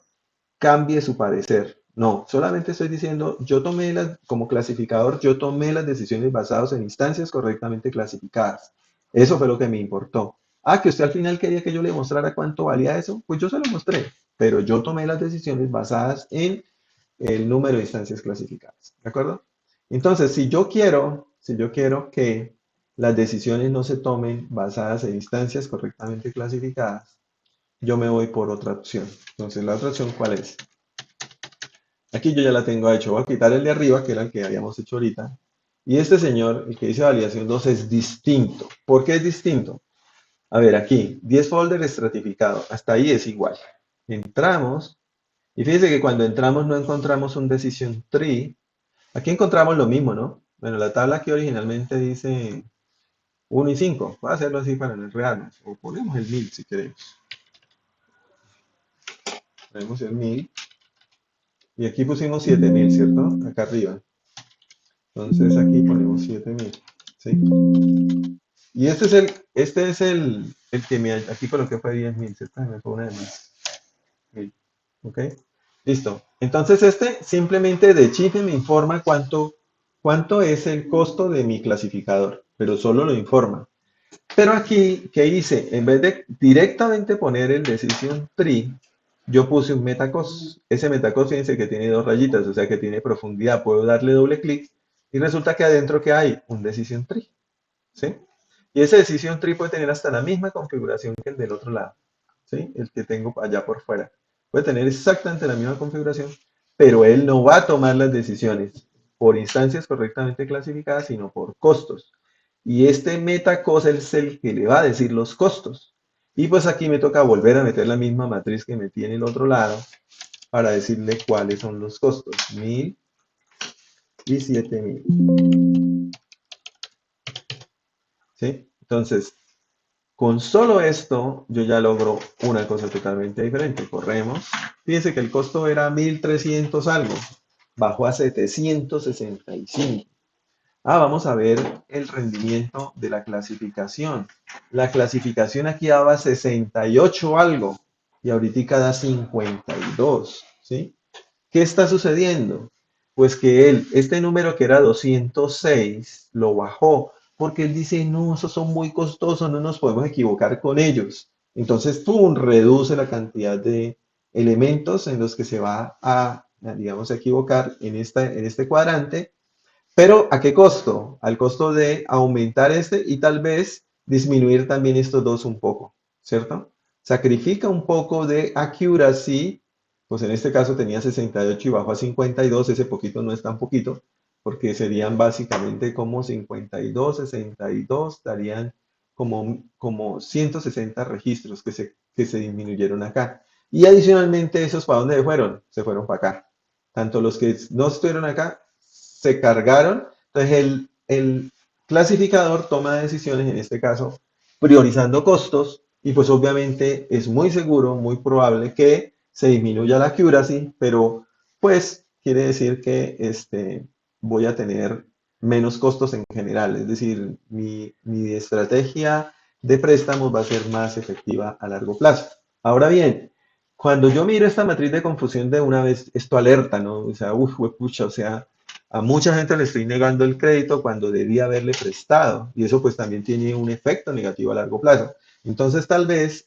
cambie su parecer. No, solamente estoy diciendo, como clasificador, yo tomé las decisiones basadas en instancias correctamente clasificadas. Eso fue lo que me importó. Ah, que usted al final quería que yo le mostrara cuánto valía eso, pues yo se lo mostré, pero yo tomé las decisiones basadas en el número de instancias clasificadas. ¿De acuerdo? Entonces, si yo quiero que las decisiones no se tomen basadas en instancias correctamente clasificadas, yo me voy por otra opción. Entonces, ¿la otra opción cuál es? Aquí yo ya la tengo hecho. Voy a quitar el de arriba, que era el que habíamos hecho ahorita. Y este señor, el que dice validación 2, es distinto. ¿Por qué es distinto? A ver, aquí, 10 folder estratificado. Hasta ahí es igual. Entramos, y fíjense que cuando entramos no encontramos un decision tree. Aquí encontramos lo mismo, ¿no? Bueno, la tabla aquí originalmente dice 1 y 5. Voy a hacerlo así para no enredarnos. O ponemos el 1000 si queremos. Ponemos el 1000. Y aquí pusimos 7000, ¿cierto? Acá arriba. Entonces aquí ponemos 7000, ¿sí? Y este es el que aquí coloqué fue 10.000, ¿cierto? Me fue una de más. 1000, ¿ok? Listo. Entonces este simplemente de chip me informa cuánto es el costo de mi clasificador, pero solo lo informa. Pero aquí, ¿qué hice? En vez de directamente poner el decision tree, yo puse un metacost. Ese metacost, fíjense que tiene dos rayitas, o sea que tiene profundidad. Puedo darle doble clic y resulta que adentro que hay un decision tree, ¿sí? Y ese decision tree puede tener hasta la misma configuración que el del otro lado, ¿sí? El que tengo allá por fuera. Puede tener exactamente la misma configuración, pero él no va a tomar las decisiones por instancias correctamente clasificadas, sino por costos. Y este metacost es el que le va a decir los costos. Y pues aquí me toca volver a meter la misma matriz que metí en el otro lado para decirle cuáles son los costos. 1000 y 7000. ¿Sí? Entonces, con solo esto, yo ya logro una cosa totalmente diferente. Corremos. Fíjense que el costo era 1.300 algo. Bajó a 765. Vamos a ver el rendimiento de la clasificación. La clasificación aquí daba 68 algo y ahorita da 52, ¿sí? ¿Qué está sucediendo? Pues que él, este número que era 206, lo bajó porque él dice, no, esos son muy costosos, no nos podemos equivocar con ellos. Entonces, tú reduce la cantidad de elementos en los que se va a, digamos, a equivocar en este cuadrante, pero ¿a qué costo? Al costo de aumentar este y tal vez disminuir también estos dos un poco, ¿cierto? Sacrifica un poco de accuracy, pues en este caso tenía 68 y bajó a 52, ese poquito no es tan poquito, porque serían básicamente como 52, 62, darían como 160 registros que se disminuyeron acá. Y adicionalmente, ¿esos para dónde fueron? Se fueron para acá. Tanto los que no estuvieron acá se cargaron. Entonces el clasificador toma decisiones, en este caso, priorizando costos y pues obviamente es muy seguro, muy probable que se disminuya la accuracy, pero pues quiere decir que voy a tener menos costos en general, es decir, mi estrategia de préstamos va a ser más efectiva a largo plazo. Ahora bien, cuando yo miro esta matriz de confusión de una vez, esto alerta, ¿no? O sea, pucha, o sea, a mucha gente le estoy negando el crédito cuando debía haberle prestado y eso pues también tiene un efecto negativo a largo plazo. Entonces tal vez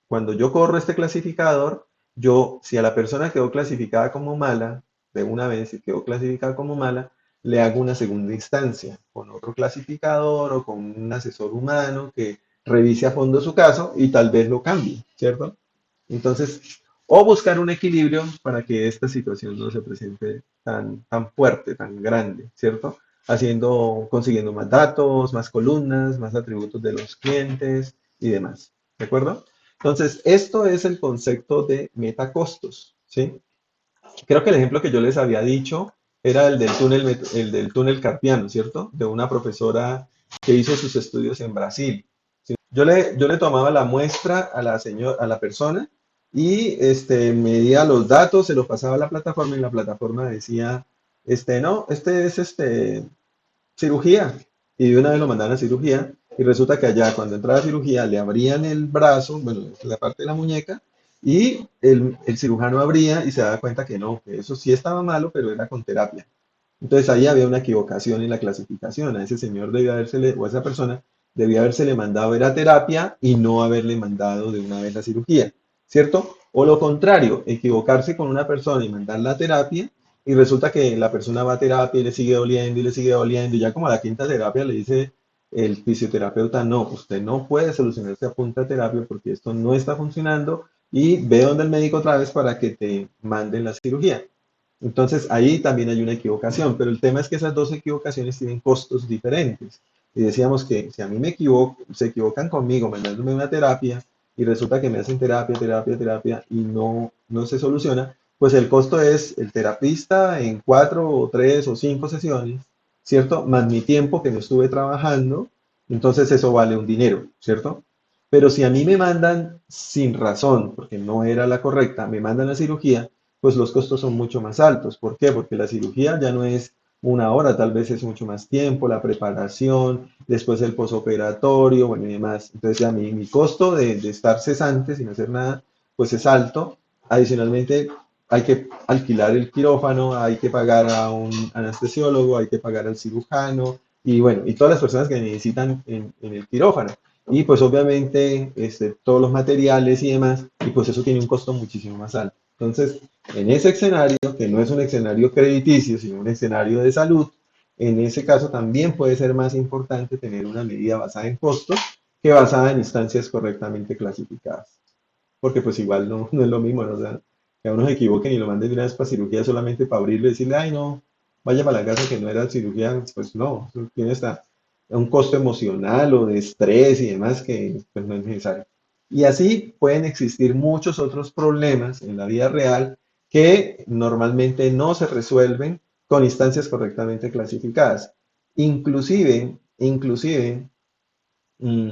cuando yo corro este clasificador, yo, si a la persona quedó clasificada como mala, de una vez y quedó clasificada como mala, le hago una segunda instancia con otro clasificador o con un asesor humano que revise a fondo su caso y tal vez lo cambie, ¿cierto? Entonces, o buscar un equilibrio para que esta situación no se presente tan fuerte, tan grande, ¿cierto? Consiguiendo más datos, más columnas, más atributos de los clientes y demás, ¿de acuerdo? Entonces, esto es el concepto de metacostos, ¿sí? Creo que el ejemplo que yo les había dicho era el del túnel carpiano, ¿cierto? De una profesora que hizo sus estudios en Brasil. Yo le tomaba la muestra a la persona y medía los datos, se los pasaba a la plataforma y la plataforma decía, no, este es cirugía. Y de una vez lo mandaban a cirugía y resulta que allá cuando entraba a cirugía le abrían el brazo, bueno, la parte de la muñeca y el cirujano abría y se daba cuenta que no, que eso sí estaba malo, pero era con terapia. Entonces ahí había una equivocación en la clasificación. A ese señor debía habérsele, o a esa persona debía habérsele mandado era terapia y no haberle mandado de una vez la cirugía, ¿cierto? O lo contrario, equivocarse con una persona y mandar la terapia y resulta que la persona va a terapia y le sigue doliendo y le sigue doliendo y ya como a la quinta terapia le dice el fisioterapeuta, no, usted no puede solucionarse a punta de terapia porque esto no está funcionando y ve donde el médico otra vez para que te manden la cirugía. Entonces ahí también hay una equivocación, pero el tema es que esas dos equivocaciones tienen costos diferentes. Y decíamos que si a mí me equivoco, se equivocan conmigo mandándome una terapia y resulta que me hacen terapia y no se soluciona, pues el costo es el terapista en 4 o 3 o 5 sesiones, ¿cierto? Más mi tiempo que no estuve trabajando, entonces eso vale un dinero, ¿cierto? Pero si a mí me mandan sin razón, porque no era la correcta, me mandan a cirugía, pues los costos son mucho más altos. ¿Por qué? Porque la cirugía ya no es una hora, tal vez es mucho más tiempo, la preparación, después el posoperatorio, bueno y demás. Entonces ya mi costo de estar cesante sin hacer nada, pues es alto. Adicionalmente, hay que alquilar el quirófano, hay que pagar a un anestesiólogo, hay que pagar al cirujano y bueno, y todas las personas que necesitan en el quirófano. Y pues obviamente todos los materiales y demás, y pues eso tiene un costo muchísimo más alto. Entonces, en ese escenario, que no es un escenario crediticio, sino un escenario de salud, en ese caso también puede ser más importante tener una medida basada en costos que basada en instancias correctamente clasificadas. Porque pues igual no es lo mismo, ¿no? O sea, que a uno se equivoquen y lo manden de una vez para cirugía solamente para abrirlo y decirle, ay no, vaya para la casa que no era cirugía, pues no, eso tiene hasta un costo emocional o de estrés y demás que pues no es necesario. Y así pueden existir muchos otros problemas en la vida real que normalmente no se resuelven con instancias correctamente clasificadas. Inclusive, mm,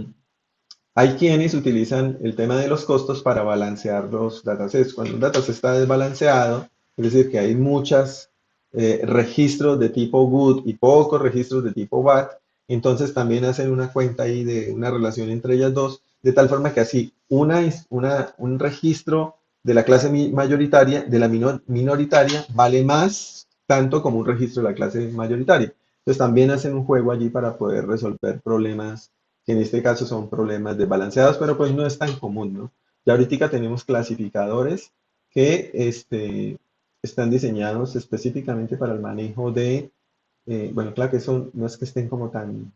hay quienes utilizan el tema de los costos para balancear los datasets. Cuando un dataset está desbalanceado, es decir, que hay muchas, registros de tipo good y pocos registros de tipo bad, entonces también hacen una cuenta ahí de una relación entre ellas dos, de tal forma que así un registro de la clase mayoritaria, de la minoritaria, vale más tanto como un registro de la clase mayoritaria. Entonces también hacen un juego allí para poder resolver problemas que en este caso son problemas desbalanceados, pero pues no es tan común, ¿no? Ya ahorita tenemos clasificadores que están diseñados específicamente para el manejo de, bueno, claro que son, no es que estén como tan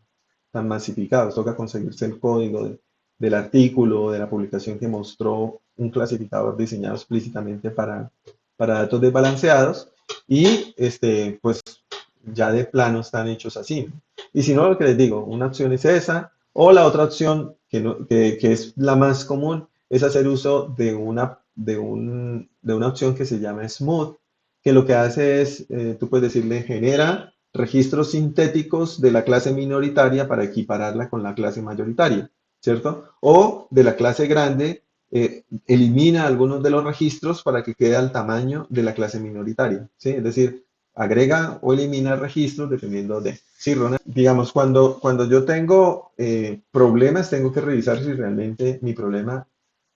masificados, toca conseguirse el código del artículo o de la publicación que mostró un clasificador diseñado explícitamente para datos desbalanceados y pues ya de plano están hechos así, ¿no? Y si no, lo que les digo, una opción es esa, o la otra opción, que es la más común, es hacer uso de una opción que se llama Smooth, que lo que hace es, tú puedes decirle, genera registros sintéticos de la clase minoritaria para equipararla con la clase mayoritaria, ¿cierto? O de la clase grande, elimina algunos de los registros para que quede al tamaño de la clase minoritaria, ¿sí? Es decir, agrega o elimina registros dependiendo de. Sí, Ronald, digamos, cuando yo tengo problemas, tengo que revisar si realmente mi problema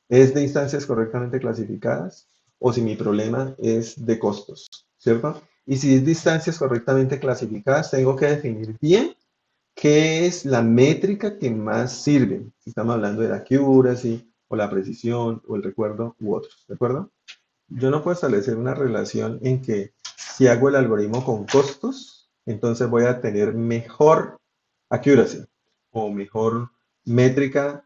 es de instancias correctamente clasificadas o si mi problema es de costos, ¿cierto? Y si es de instancias correctamente clasificadas, tengo que definir bien qué es la métrica que más sirve. Si estamos hablando de la accuracy o la precisión o el recuerdo u otros, ¿de acuerdo? Yo no puedo establecer una relación en que si hago el algoritmo con costos, entonces voy a tener mejor accuracy o mejor métrica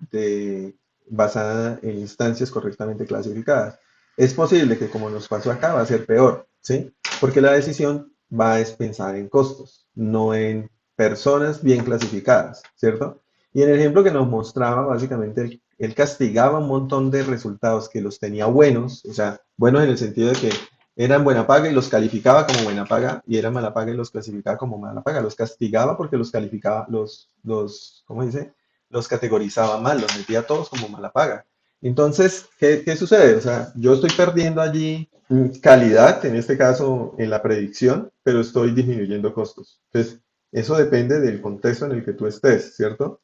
basada en instancias correctamente clasificadas. Es posible que como nos pasó acá va a ser peor, ¿sí? Porque la decisión va a pensar en costos, no en personas bien clasificadas, ¿cierto? Y en el ejemplo que nos mostraba, básicamente él castigaba un montón de resultados que los tenía buenos, o sea, buenos en el sentido de que eran buena paga y los calificaba como buena paga, y eran mala paga y los clasificaba como mala paga. Los castigaba porque los calificaba, ¿cómo dice? Los categorizaba mal, los metía todos como mala paga. Entonces, ¿qué sucede? O sea, yo estoy perdiendo allí calidad, en este caso en la predicción, pero estoy disminuyendo costos. Entonces, eso depende del contexto en el que tú estés, ¿cierto?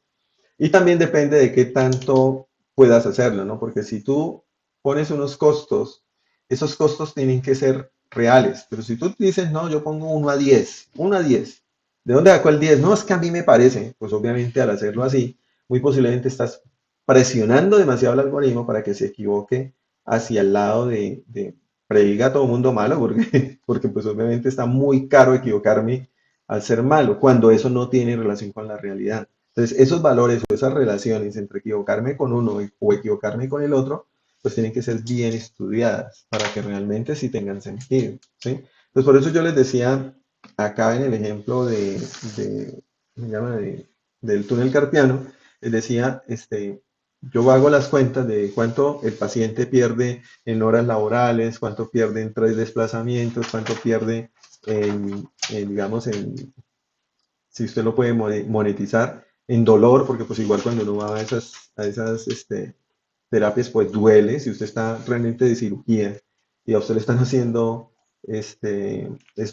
Y también depende de qué tanto puedas hacerlo, ¿no? Porque si tú pones unos costos, esos costos tienen que ser reales. Pero si tú dices, no, yo pongo 1 a 10, ¿de dónde sacó el 10? No, es que a mí me parece. Pues obviamente al hacerlo así, muy posiblemente estás presionando demasiado al algoritmo para que se equivoque hacia el lado de prediga a todo mundo malo, porque, porque pues obviamente está muy caro equivocarme al ser malo, cuando eso no tiene relación con la realidad. Entonces, esos valores o esas relaciones entre equivocarme con uno o equivocarme con el otro, pues tienen que ser bien estudiadas para que realmente sí tengan sentido, ¿sí? Entonces, por eso yo les decía acá en el ejemplo ¿me llama? Del túnel carpiano, les decía, yo hago las cuentas de cuánto el paciente pierde en horas laborales, cuánto pierde en 3 desplazamientos, cuánto pierde digamos, si usted lo puede monetizar en dolor, porque pues igual cuando uno va a esas terapias, pues duele, si usted está realmente de cirugía y a usted le están haciendo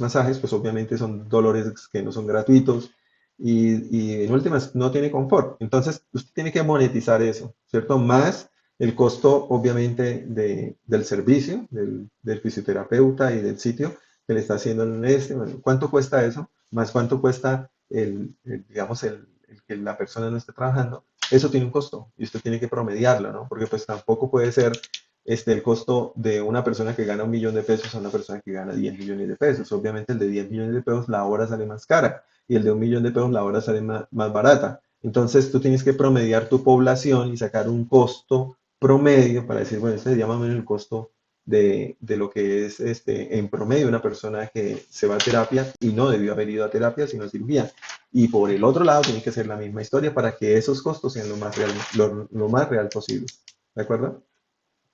masajes, pues obviamente son dolores que no son gratuitos y en últimas no tiene confort. Entonces usted tiene que monetizar eso, ¿cierto? Más el costo obviamente del servicio, del fisioterapeuta y del sitio que le está haciendo bueno, ¿cuánto cuesta eso? Más cuánto cuesta digamos, el que la persona no esté trabajando, eso tiene un costo y usted tiene que promediarlo, ¿no? Porque pues tampoco puede ser el costo de una persona que gana 1 millón de pesos a una persona que gana 10 millones de pesos. Obviamente el de 10 millones de pesos la hora sale más cara y el de 1 millón de pesos la hora sale más barata. Entonces tú tienes que promediar tu población y sacar un costo promedio para decir, bueno, este sería más o menos el costo de lo que es en promedio una persona que se va a terapia y no debió haber ido a terapia, sino a cirugía. Y por el otro lado tiene que ser la misma historia para que esos costos sean lo más real posible. ¿De acuerdo?